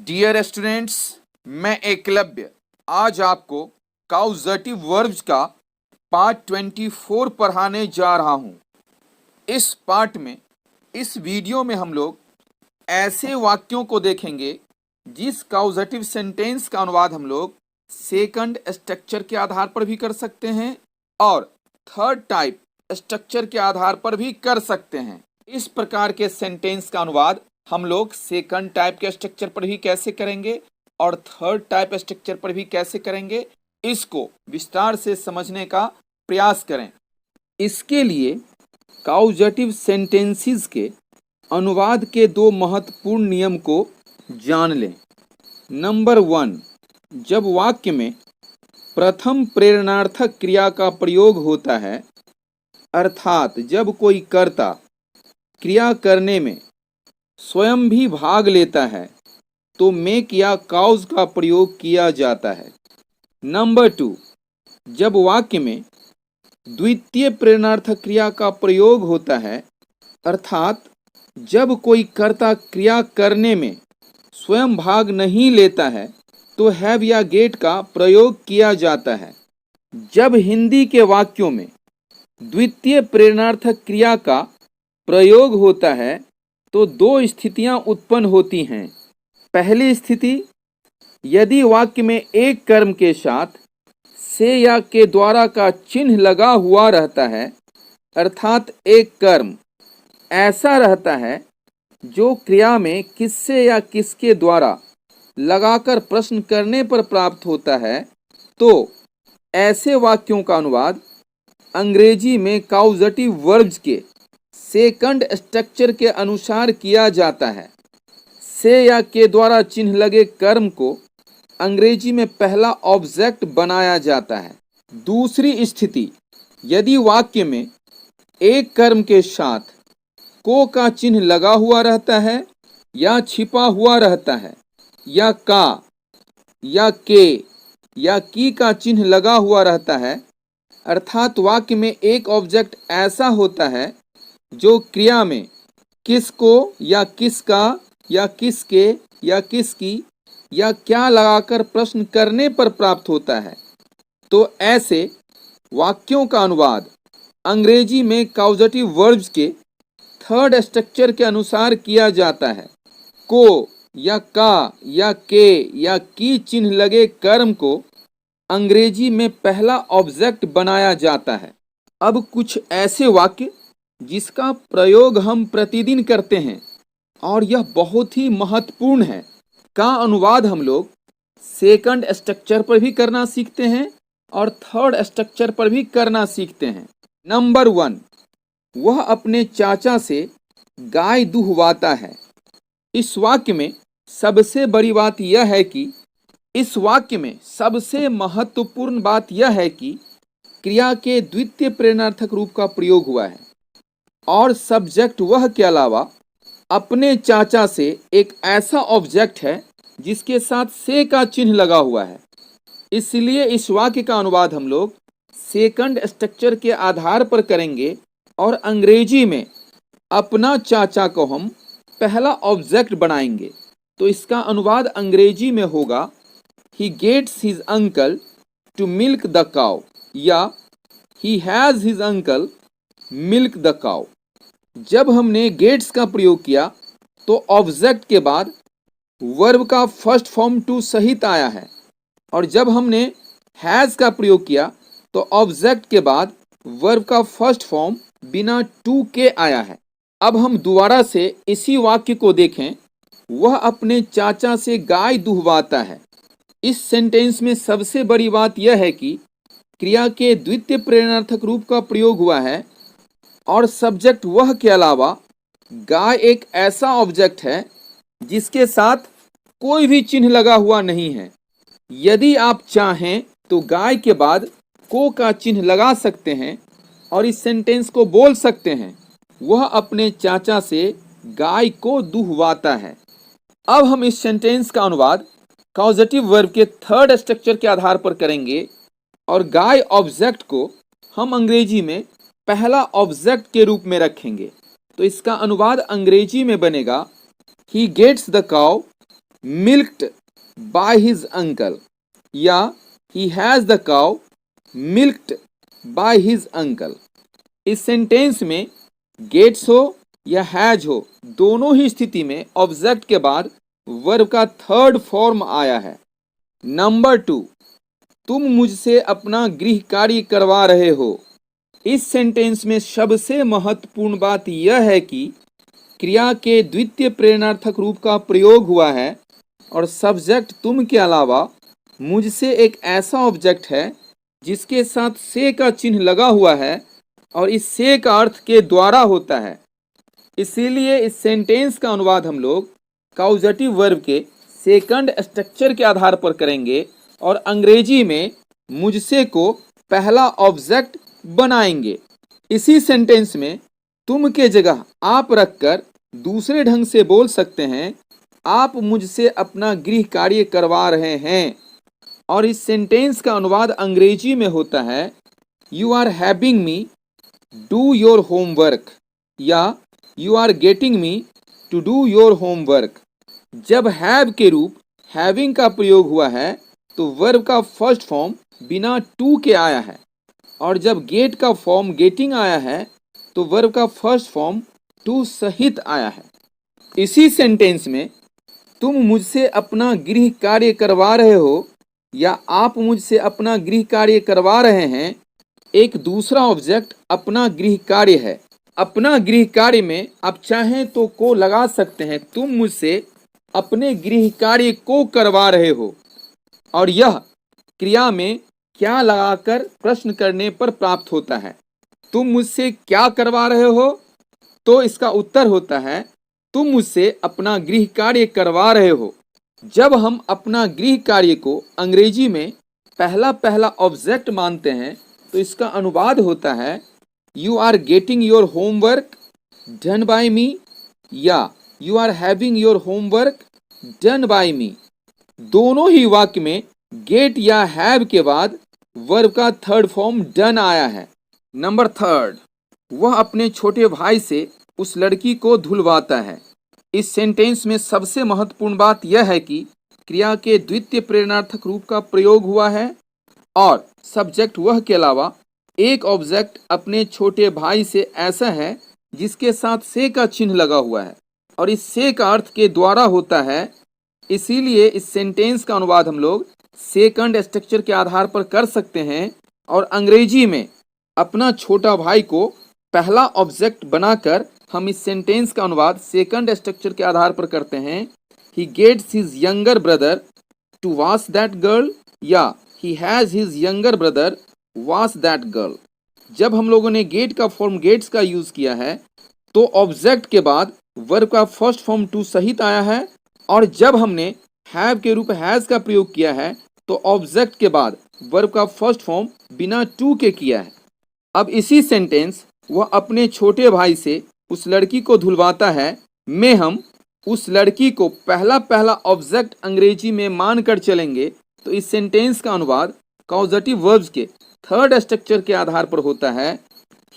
Dear students, मैं एकलव्य आज आपको काउजेटिव वर्ब्स का पार्ट 24 पढ़ाने जा रहा हूं। इस पार्ट में, इस वीडियो में हम लोग ऐसे वाक्यों को देखेंगे जिस काउजेटिव सेंटेंस का अनुवाद हम लोग सेकंड स्ट्रक्चर के आधार पर भी कर सकते हैं और थर्ड टाइप स्ट्रक्चर के आधार पर भी कर सकते हैं। इस प्रकार के सेंटेंस का अनुवाद हम लोग सेकंड टाइप के स्ट्रक्चर पर भी कैसे करेंगे और थर्ड टाइप स्ट्रक्चर पर भी कैसे करेंगे, इसको विस्तार से समझने का प्रयास करें। इसके लिए काउजेटिव सेंटेंसेस के अनुवाद के दो महत्वपूर्ण नियम को जान लें। नंबर 1, जब वाक्य में प्रथम प्रेरणार्थक क्रिया का प्रयोग होता है, अर्थात जब कोई कर्ता क्रिया करने में स्वयं भी भाग लेता है, तो मेक या काउज का प्रयोग किया जाता है। नंबर 2, जब वाक्य में द्वितीय प्रेरणार्थक क्रिया का प्रयोग होता है, अर्थात जब कोई कर्ता क्रिया करने में स्वयं भाग नहीं लेता है, तो हैव या गेट का प्रयोग किया जाता है। जब हिंदी के वाक्यों में द्वितीय प्रेरणार्थक क्रिया का प्रयोग होता है, तो दो स्थितियां उत्पन्न होती हैं। पहली स्थिति, यदि वाक्य में एक कर्म के साथ से या के द्वारा का चिन्ह लगा हुआ रहता है, अर्थात एक कर्म ऐसा रहता है जो क्रिया में किससे या किसके द्वारा लगाकर प्रश्न करने पर प्राप्त होता है, तो ऐसे वाक्यों का अनुवाद अंग्रेजी में काउजेटिव वर्ब्स के सेकंड स्ट्रक्चर के अनुसार किया जाता है। से या के द्वारा चिन्ह लगे कर्म को अंग्रेजी में पहला ऑब्जेक्ट बनाया जाता है। दूसरी स्थिति, यदि वाक्य में एक कर्म के साथ को का चिन्ह लगा हुआ रहता है या छिपा हुआ रहता है, या का या के या की का चिन्ह लगा हुआ रहता है, अर्थात वाक्य में एक ऑब्जेक्ट ऐसा होता है जो क्रिया में किसको या किसका या किसके या किसकी या क्या लगाकर प्रश्न करने पर प्राप्त होता है, तो ऐसे वाक्यों का अनुवाद अंग्रेजी में काउजेटिव वर्ब्स के थर्ड स्ट्रक्चर के अनुसार किया जाता है। को या का या के या की चिन्ह लगे कर्म को अंग्रेजी में पहला ऑब्जेक्ट बनाया जाता है। अब कुछ ऐसे वाक्य जिसका प्रयोग हम प्रतिदिन करते हैं और यह बहुत ही महत्वपूर्ण है, का अनुवाद हम लोग सेकंड स्ट्रक्चर पर भी करना सीखते हैं और थर्ड स्ट्रक्चर पर भी करना सीखते हैं। नंबर 1, वह अपने चाचा से गाय दुहवाता है। इस वाक्य में सबसे बड़ी बात यह है कि इस वाक्य में सबसे महत्वपूर्ण बात यह है कि क्रिया के द्वितीय प्रेरणार्थक रूप का प्रयोग हुआ है और सब्जेक्ट वह के अलावा अपने चाचा से एक ऐसा ऑब्जेक्ट है जिसके साथ से का चिन्ह लगा हुआ है। इसलिए इस वाक्य का अनुवाद हम लोग सेकंड स्ट्रक्चर के आधार पर करेंगे और अंग्रेजी में अपना चाचा को हम पहला ऑब्जेक्ट बनाएंगे। तो इसका अनुवाद अंग्रेजी में होगा he gets his uncle to milk the cow या he has his uncle milk the cow. जब हमने गेट्स का प्रयोग किया तो ऑब्जेक्ट के बाद वर्ब का फर्स्ट फॉर्म टू सहित आया है, और जब हमने हैज का प्रयोग किया तो ऑब्जेक्ट के बाद वर्ब का फर्स्ट फॉर्म बिना टू के आया है। अब हम दोबारा से इसी वाक्य को देखें, वह अपने चाचा से गाय दुहवाता है। इस सेंटेंस में सबसे बड़ी बात यह है कि क्रिया के द्वितीय प्रेरणार्थक रूप का प्रयोग हुआ है और सब्जेक्ट वह के अलावा गाय एक ऐसा ऑब्जेक्ट है जिसके साथ कोई भी चिन्ह लगा हुआ नहीं है। यदि आप चाहें तो गाय के बाद को का चिन्ह लगा सकते हैं और इस सेंटेंस को बोल सकते हैं, वह अपने चाचा से गाय को दुहवाता है। अब हम इस सेंटेंस का अनुवाद काउजेटिव वर्ब के थर्ड स्ट्रक्चर के आधार पर करेंगे और गाय ऑब्जेक्ट को हम अंग्रेजी में पहला ऑब्जेक्ट के रूप में रखेंगे। तो इसका अनुवाद अंग्रेजी में बनेगा he gets the cow milked by his uncle, या he has the cow milked by his uncle. इस सेंटेंस में गेट्स हो या हैज हो, दोनों ही स्थिति में ऑब्जेक्ट के बाद वर्ब का थर्ड फॉर्म आया है। नंबर 2, तुम मुझसे अपना गृह कार्य करवा रहे हो। इस सेंटेंस में सबसे महत्वपूर्ण बात यह है कि क्रिया के द्वितीय प्रेरणार्थक रूप का प्रयोग हुआ है और सब्जेक्ट तुम के अलावा मुझसे एक ऐसा ऑब्जेक्ट है जिसके साथ से का चिन्ह लगा हुआ है और इस से का अर्थ के द्वारा होता है। इसीलिए इस सेंटेंस का अनुवाद हम लोग काउजेटिव वर्ब के सेकंड स्ट्रक्चर के आधार पर करेंगे और अंग्रेजी में मुझसे को पहला ऑब्जेक्ट बनाएंगे। इसी सेंटेंस में तुम के जगह आप रखकर दूसरे ढंग से बोल सकते हैं, आप मुझसे अपना गृह कार्य करवा रहे हैं। और इस सेंटेंस का अनुवाद अंग्रेजी में होता है, you are having me do your homework, या you are getting me to do your homework. जब हैव के रूप हैविंग का प्रयोग हुआ है तो वर्ब का फर्स्ट फॉर्म बिना टू के आया है, और जब गेट का फॉर्म गेटिंग आया है तो वर्ब का फर्स्ट फॉर्म टू सहित आया है। इसी सेंटेंस में तुम मुझसे अपना गृह कार्य करवा रहे हो या आप मुझसे अपना गृह कार्य करवा रहे हैं, एक दूसरा ऑब्जेक्ट अपना गृह कार्य है। अपना गृह कार्य में आप चाहें तो को लगा सकते हैं, तुम मुझसे अपने गृह कार्य को करवा रहे हो, और यह क्रिया में क्या लगाकर प्रश्न करने पर प्राप्त होता है। तुम मुझसे क्या करवा रहे हो, तो इसका उत्तर होता है तुम मुझसे अपना गृह कार्य करवा रहे हो। जब हम अपना गृह कार्य को अंग्रेजी में पहला ऑब्जेक्ट मानते हैं तो इसका अनुवाद होता है, you are getting your homework done by me, या you are having your homework done by me. दोनों ही वाक्य में गेट या हैव के बाद वर्ब का थर्ड फॉर्म डन आया है। नंबर 3, वह अपने छोटे भाई से उस लड़की को धुलवाता है। इस सेंटेंस में सबसे महत्वपूर्ण बात यह है कि क्रिया के द्वितीय प्रेरणार्थक रूप का प्रयोग हुआ है और सब्जेक्ट वह के अलावा एक ऑब्जेक्ट अपने छोटे भाई से ऐसा है जिसके साथ से का चिन्ह लगा हुआ है और इस से का अर्थ के द्वारा होता है। इसीलिए इस सेंटेंस का अनुवाद हम लोग सेकंड स्ट्रक्चर के आधार पर कर सकते हैं और अंग्रेजी में अपना छोटा भाई को पहला ऑब्जेक्ट बनाकर हम इस सेंटेंस का अनुवाद सेकंड स्ट्रक्चर के आधार पर करते हैं, he gets his younger brother to wash that girl, या he has his younger brother wash that girl. जब हम लोगों ने गेट का फॉर्म गेट्स का यूज किया है तो ऑब्जेक्ट के बाद वर्ब का फर्स्ट फॉर्म टू सहित आया है, और जब हमने हैव के रूप हैज का प्रयोग किया है तो ऑब्जेक्ट के बाद वर्ब का फर्स्ट फॉर्म बिना टू के किया है। अब इसी सेंटेंस वह अपने छोटे भाई से उस लड़की को धुलवाता है में हम उस लड़की को पहला ऑब्जेक्ट अंग्रेजी में मानकर चलेंगे तो इस सेंटेंस का अनुवाद कॉजेटिव वर्ब्स के थर्ड स्ट्रक्चर के आधार पर होता है,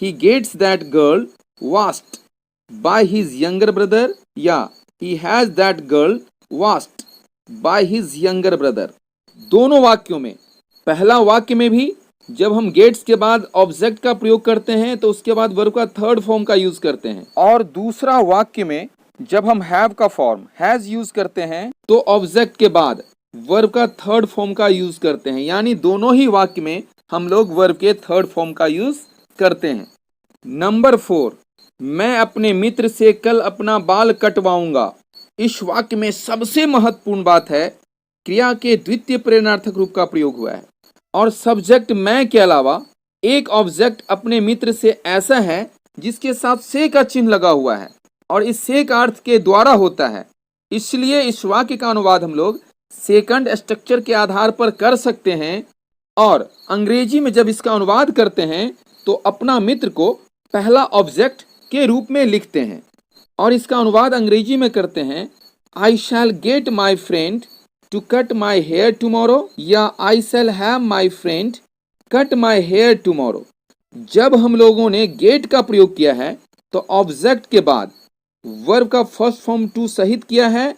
he gets that girl washed by his younger brother, या he has that girl washed by his younger brother. दोनों वाक्यों में पहला वाक्य में भी जब हम गेट्स के बाद ऑब्जेक्ट का प्रयोग करते हैं तो उसके बाद वर्ब का थर्ड फॉर्म का यूज करते हैं, और दूसरा वाक्य में जब हम हैव का फॉर्म हैज यूज करते हैं तो ऑब्जेक्ट के बाद वर्ब का थर्ड फॉर्म का यूज करते हैं। यानी दोनों ही वाक्य में हम लोग वर्ब के थर्ड फॉर्म का यूज करते हैं। नंबर 4, मैं अपने मित्र से कल अपना बाल कटवाऊंगा। इस वाक्य में सबसे महत्वपूर्ण बात है क्रिया के द्वितीय प्रेरणार्थक रूप का प्रयोग हुआ है और सब्जेक्ट मैं के अलावा एक ऑब्जेक्ट अपने मित्र से ऐसा है जिसके साथ से का चिन्ह लगा हुआ है और इस से का अर्थ के द्वारा होता है। इसलिए इस वाक्य का अनुवाद हम लोग सेकंड स्ट्रक्चर के आधार पर कर सकते हैं और अंग्रेजी में जब इसका अनुवाद करते हैं तो अपना मित्र को पहला ऑब्जेक्ट के रूप में लिखते हैं और इसका अनुवाद अंग्रेजी में करते हैं, I shall get my friend to cut my hair tomorrow, या I shall have my friend cut my hair tomorrow. जब हम लोगों ने गेट का प्रयोग किया है तो ऑब्जेक्ट के बाद वर्ब का फर्स्ट फॉर्म टू सहित किया है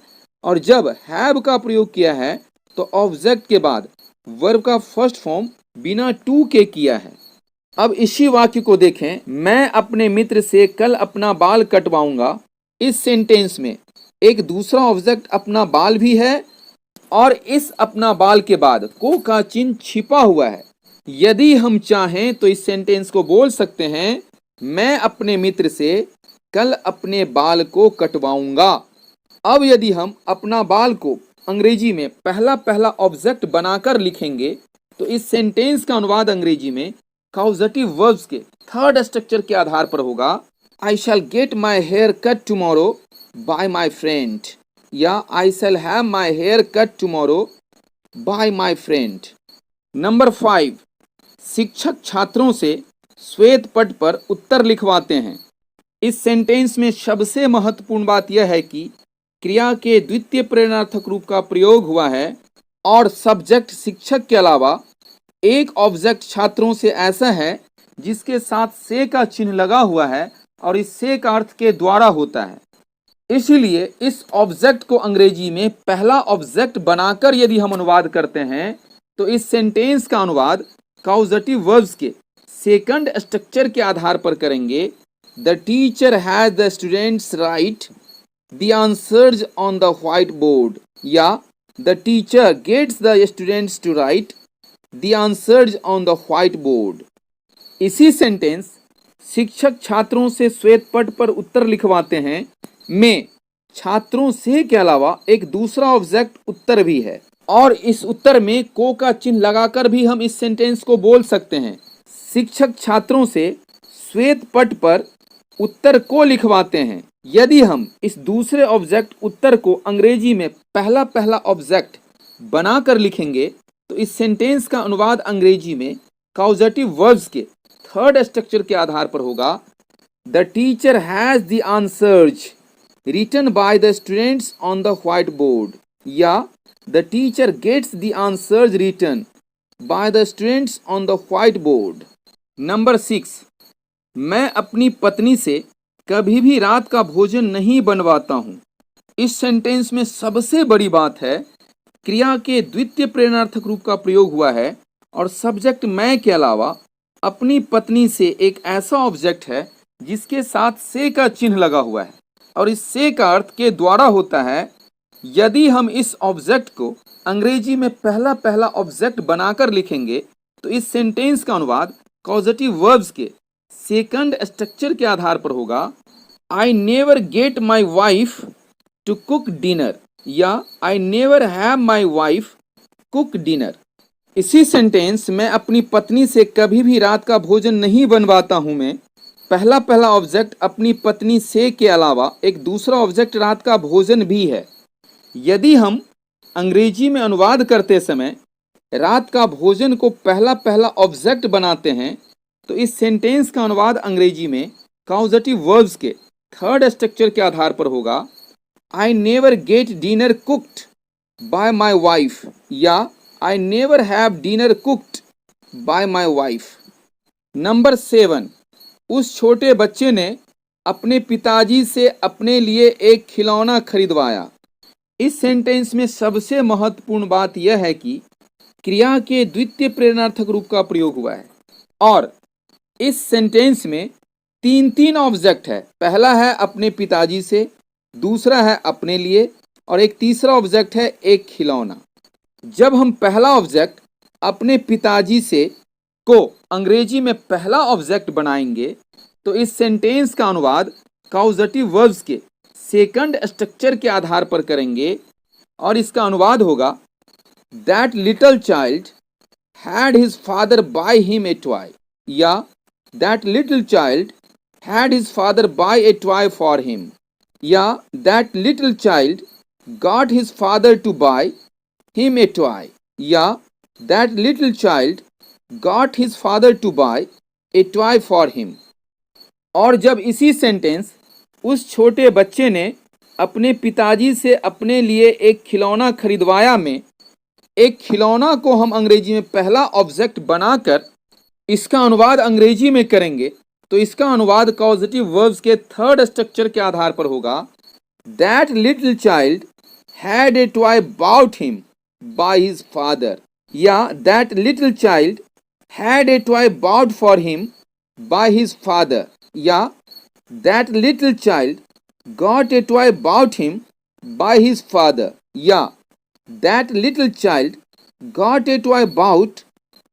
और जब हैव का प्रयोग किया है तो ऑब्जेक्ट के बाद वर्ब का फर्स्ट फॉर्म बिना टू के किया है। अब इसी वाक्य को देखें, मैं अपने मित्र से कल अपना बाल कटवाऊंगा। इस सेंटेंस में एक दूसरा ऑब्जेक्ट अपना बाल भी है और इस अपना बाल के बाद को का चिन्ह छिपा हुआ है। यदि हम चाहें तो इस सेंटेंस को बोल सकते हैं, मैं अपने मित्र से कल अपने बाल को कटवाऊंगा। अब यदि हम अपना बाल को अंग्रेजी में पहला पहला ऑब्जेक्ट बनाकर लिखेंगे तो इस सेंटेंस का अनुवाद अंग्रेजी में कॉजेटिव वर्ब्स के थर्ड स्ट्रक्चर के आधार पर होगा। I shall get my hair cut tomorrow by my friend, या I shall have my hair cut tomorrow by my friend. Number 5, शिक्षक छात्रों से श्वेत पट पर उत्तर लिखवाते हैं। इस सेंटेंस में सबसे महत्वपूर्ण बात यह है कि क्रिया के द्वितीय प्रेरणार्थक रूप का प्रयोग हुआ है और सब्जेक्ट शिक्षक के अलावा एक ऑब्जेक्ट छात्रों से ऐसा है जिसके साथ से का चिन्ह लगा हुआ है और इस से का अर्थ के द्वारा होता है। इसलिए इस ऑब्जेक्ट को अंग्रेजी में पहला ऑब्जेक्ट बनाकर यदि हम अनुवाद करते हैं तो इस सेंटेंस का अनुवाद कॉजेटिव वर्ब्स के सेकंड स्ट्रक्चर के आधार पर करेंगे। The teacher has the students write the answers on the white board, या the teacher gets the students to write the answers on the white board. इसी सेंटेंस शिक्षक छात्रों से श्वेत पट पर उत्तर लिखवाते हैं में छात्रों से के अलावा एक दूसरा ऑब्जेक्ट उत्तर भी है और इस उत्तर में को का चिन्ह लगाकर भी हम इस सेंटेंस को बोल सकते हैं। शिक्षक छात्रों से श्वेत पट पर उत्तर को लिखवाते हैं। यदि हम इस दूसरे ऑब्जेक्ट उत्तर को अंग्रेजी में पहला पहला ऑब्जेक्ट बनाकर लिखेंगे तो इस सेंटेंस का अनुवाद अंग्रेजी में कॉजेटिव वर्ब्स के थर्ड स्ट्रक्चर के आधार पर होगा। The teacher has the answers written by the students on the white board, या the teacher gets the answers written by the students on the white board. Number 6, मैं अपनी पत्नी से कभी भी रात का भोजन नहीं बनवाता हूँ। इस सेंटेंस में सबसे बड़ी बात है क्रिया के द्वितीय प्रेरणार्थक रूप का प्रयोग हुआ है और सब्जेक्ट मैं के अलावा अपनी पत्नी से एक ऐसा ऑब्जेक्ट है जिसके साथ से का चिन्ह लगा हुआ है और इस से का अर्थ के द्वारा होता है। यदि हम इस ऑब्जेक्ट को अंग्रेजी में पहला पहला ऑब्जेक्ट बनाकर लिखेंगे तो इस सेंटेंस का अनुवाद कॉजेटिव वर्ब्स के सेकंड स्ट्रक्चर के आधार पर होगा। I never get my wife to cook dinner, या I never have my wife cook dinner. इसी सेंटेंस में अपनी पत्नी से कभी भी रात का भोजन नहीं बनवाता हूं में पहला पहला ऑब्जेक्ट अपनी पत्नी से के अलावा एक दूसरा ऑब्जेक्ट रात का भोजन भी है। यदि हम अंग्रेजी में अनुवाद करते समय रात का भोजन को पहला पहला ऑब्जेक्ट बनाते हैं तो इस सेंटेंस का अनुवाद अंग्रेजी में कॉजेटिव वर्ब्स के थर्ड स्ट्रक्चर के आधार पर होगा। I never get dinner cooked by my wife, या I never have dinner cooked by my wife. Number 7, उस छोटे बच्चे ने अपने पिताजी से अपने लिए एक खिलौना खरीदवाया। इस सेंटेंस में सबसे महत्वपूर्ण बात यह है कि क्रिया के द्वितीय प्रेरणार्थक रूप का प्रयोग हुआ है और इस सेंटेंस में तीन ऑब्जेक्ट है। पहला है अपने पिताजी से, दूसरा है अपने लिए और एक तीसरा ऑब्जेक्ट है एक खिलौना। जब हम पहला ऑब्जेक्ट अपने पिताजी से को अंग्रेजी में पहला ऑब्जेक्ट बनाएंगे तो इस सेंटेंस का अनुवाद कॉजेटिव वर्ब्स के सेकंड स्ट्रक्चर के आधार पर करेंगे और इसका अनुवाद होगा that little child had his father buy him a toy, या that little child had his father buy a toy for him, या that little child got his father to buy him a toy, या that little child got his father to buy a toy for him. और जब इसी sentence उस छोटे बच्चे ने अपने पिताजी से अपने लिए एक खिलौना खरीदवाया में एक खिलौना को हम अंग्रेजी में पहला ऑब्जेक्ट बनाकर इसका अनुवाद अंग्रेजी में करेंगे तो इसका अनुवाद कॉजेटिव वर्ब्स के थर्ड स्ट्रक्चर के आधार पर होगा। That little child had a toy bought him by his father, या that little child had a toy bought for him by his father, या that little child got a toy bought him by his father, या that little child got a toy bought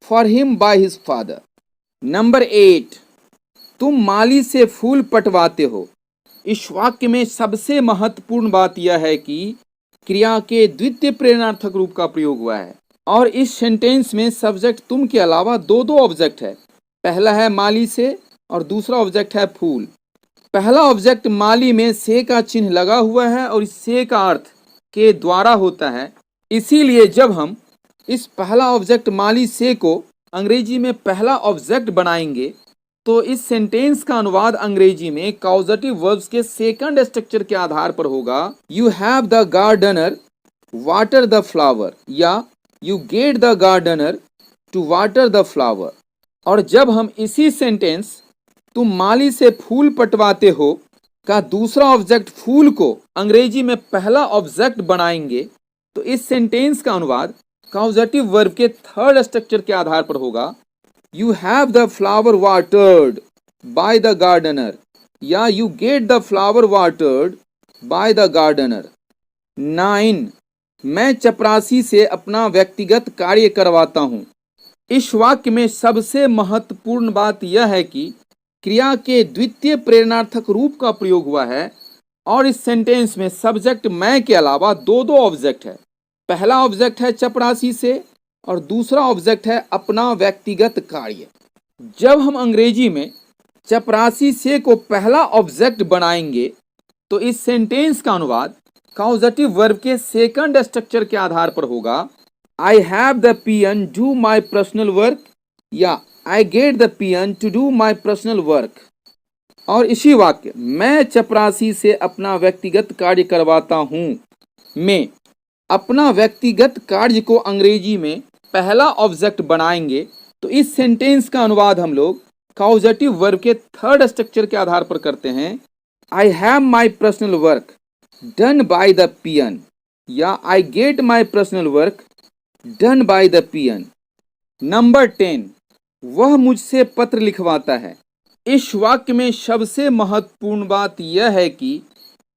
for him by his father. Number 8, तुम माली से फूल पटवाते हो। इस वाक्य में सबसे महत्वपूर्ण बात यह है कि क्रिया के द्वितीय प्रेरणार्थक रूप का प्रयोग हुआ है और इस सेंटेंस में सब्जेक्ट तुम के अलावा दो ऑब्जेक्ट है। पहला है माली से और दूसरा ऑब्जेक्ट है फूल। पहला ऑब्जेक्ट माली में से का चिन्ह लगा हुआ है और इस से का अर्थ के द्वारा होता है। इसीलिए जब हम इस पहला ऑब्जेक्ट माली से को अंग्रेजी में पहला ऑब्जेक्ट बनाएंगे तो इस सेंटेंस का अनुवाद अंग्रेजी में कॉजेटिव वर्ब्स के सेकंड स्ट्रक्चर के आधार पर होगा। You have the gardener water the flower, या you get the gardener to water the flower. और जब हम इसी सेंटेंस तुम माली से फूल पटवाते हो का दूसरा ऑब्जेक्ट फूल को अंग्रेजी में पहला ऑब्जेक्ट बनाएंगे तो इस सेंटेंस का अनुवाद कॉजेटिव वर्ब के थर्ड स्ट्रक्चर के आधार पर होगा। You have the flower watered by the gardener, या you get the flower watered by the gardener. 9, मैं चपरासी से अपना व्यक्तिगत कार्य करवाता हूँ। इस वाक्य में सबसे महत्वपूर्ण बात यह है कि क्रिया के द्वितीय प्रेरणार्थक रूप का प्रयोग हुआ है और इस सेंटेंस में सब्जेक्ट मैं के अलावा दो ऑब्जेक्ट है। पहला ऑब्जेक्ट है चपरासी से और दूसरा ऑब्जेक्ट है अपना व्यक्तिगत कार्य। जब हम अंग्रेजी में चपरासी से को पहला ऑब्जेक्ट बनाएंगे तो इस सेंटेंस का अनुवाद कॉजेटिव वर्ब के सेकंड स्ट्रक्चर के आधार पर होगा। I have the peon do my personal work, या I get the peon to do my personal work. और इसी वाक्य मैं चपरासी से अपना व्यक्तिगत कार्य करवाता हूँ में अपना व्यक्तिगत कार्य को अंग्रेजी में पहला ऑब्जेक्ट बनाएंगे तो इस सेंटेंस का अनुवाद हम लोग कॉजेटिव वर्ब के थर्ड स्ट्रक्चर के आधार पर करते हैं। I have my personal work done by the peon, या I get my personal work done by the peon. Number 10, वह मुझसे पत्र लिखवाता है। इस वाक्य में सबसे महत्वपूर्ण बात यह है कि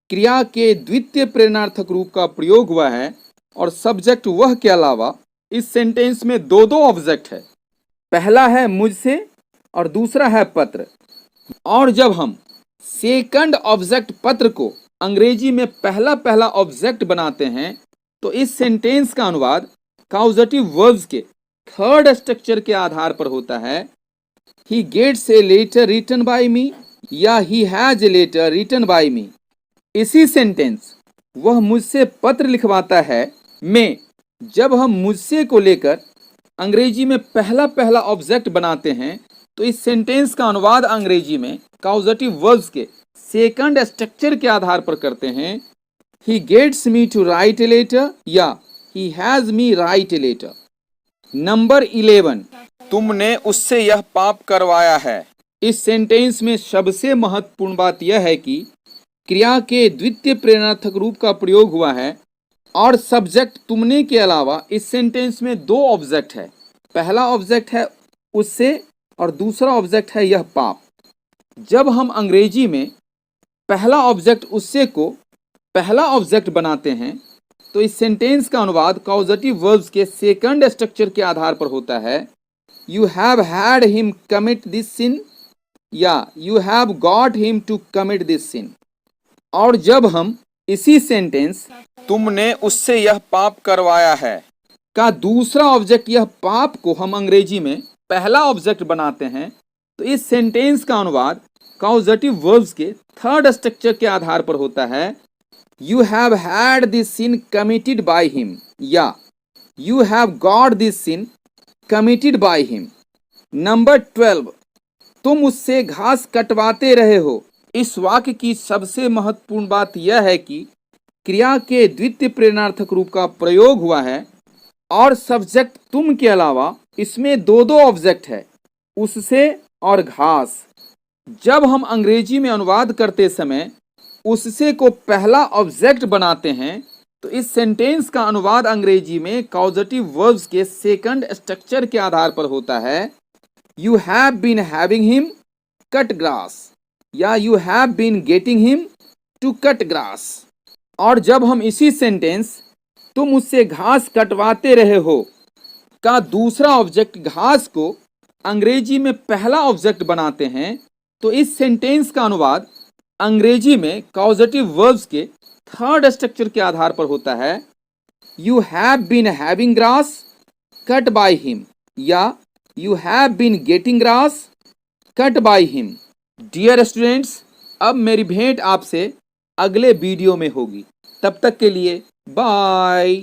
क्रिया के द्वितीय प्रेरणार्थक रूप का प्रयोग हुआ है और सब्जेक्ट वह के अलावा इस सेंटेंस में दो ऑब्जेक्ट है। पहला है मुझसे और दूसरा है पत्र। और जब हम सेकंड ऑब्जेक्ट पत्र को अंग्रेजी में पहला ऑब्जेक्ट बनाते हैं तो इस सेंटेंस का अनुवाद कॉजेटिव वर्ब्स के थर्ड स्ट्रक्चर के आधार पर होता है। He gets a letter written by me, या he has a letter written by me. इसी सेंटेंस वह मुझसे पत्र लिखवाता है में जब हम मुझसे को लेकर अंग्रेजी में पहला ऑब्जेक्ट बनाते हैं तो इस सेंटेंस का अनुवाद अंग्रेजी में कॉजेटिव वर्ब्स के सेकंड स्ट्रक्चर के आधार पर करते हैं। He gets me to write a letter, या he has me write a letter. Number 11, तुमने उससे यह पाप करवाया है। इस सेंटेंस में सबसे महत्वपूर्ण बात यह है कि क्रिया के द्वितीय प्रेरणार्थक रूप का प्रयोग हुआ है और सब्जेक्ट तुमने के अलावा इस सेंटेंस में दो ऑब्जेक्ट है। पहला ऑब्जेक्ट है उससे और दूसरा ऑब्जेक्ट है यह पाप। जब हम अंग्रेजी में पहला ऑब्जेक्ट उससे को पहला ऑब्जेक्ट बनाते हैं तो इस सेंटेंस का अनुवाद कॉजेटिव वर्ब्स के सेकंड स्ट्रक्चर के आधार पर होता है। You have had him commit this sin, या you have got him to commit this sin. और जब हम इसी सेंटेंस तुमने उससे यह पाप करवाया है का दूसरा ऑब्जेक्ट यह पाप को हम अंग्रेजी में पहला ऑब्जेक्ट बनाते हैं तो इस सेंटेंस का अनुवाद कॉजेटिव वर्ब्स के थर्ड स्ट्रक्चर के आधार पर होता है। You have had this sin committed by him, या you have got this sin committed by him. Number 12, तुम उससे घास कटवाते रहे हो। इस वाक्य की सबसे महत्वपूर्ण बात यह है कि क्रिया के द्वितीय प्रेरणार्थक रूप का प्रयोग हुआ है और सब्जेक्ट तुम के अलावा इसमें दो ऑब्जेक्ट है, उससे और घास। जब हम अंग्रेजी में अनुवाद करते समय उससे को पहला ऑब्जेक्ट बनाते हैं तो इस सेंटेंस का अनुवाद अंग्रेजी में कॉजेटिव वर्ब्स के सेकंड स्ट्रक्चर के आधार पर होता है। You have been having him cut grass या you have been getting him to cut grass. और जब हम इसी सेंटेंस तुम उससे घास कटवाते रहे हो का दूसरा ऑब्जेक्ट घास को अंग्रेजी में पहला ऑब्जेक्ट बनाते हैं, तो इस सेंटेंस का अनुवाद अंग्रेजी में कॉजेटिव वर्ब्स के थर्ड स्ट्रक्चर के आधार पर होता है। You have been having grass cut by him या you have been getting grass cut by him. Dear students, अब मेरी भेंट आपसे अगले वीडियो में होगी। तब तक के लिए बाय।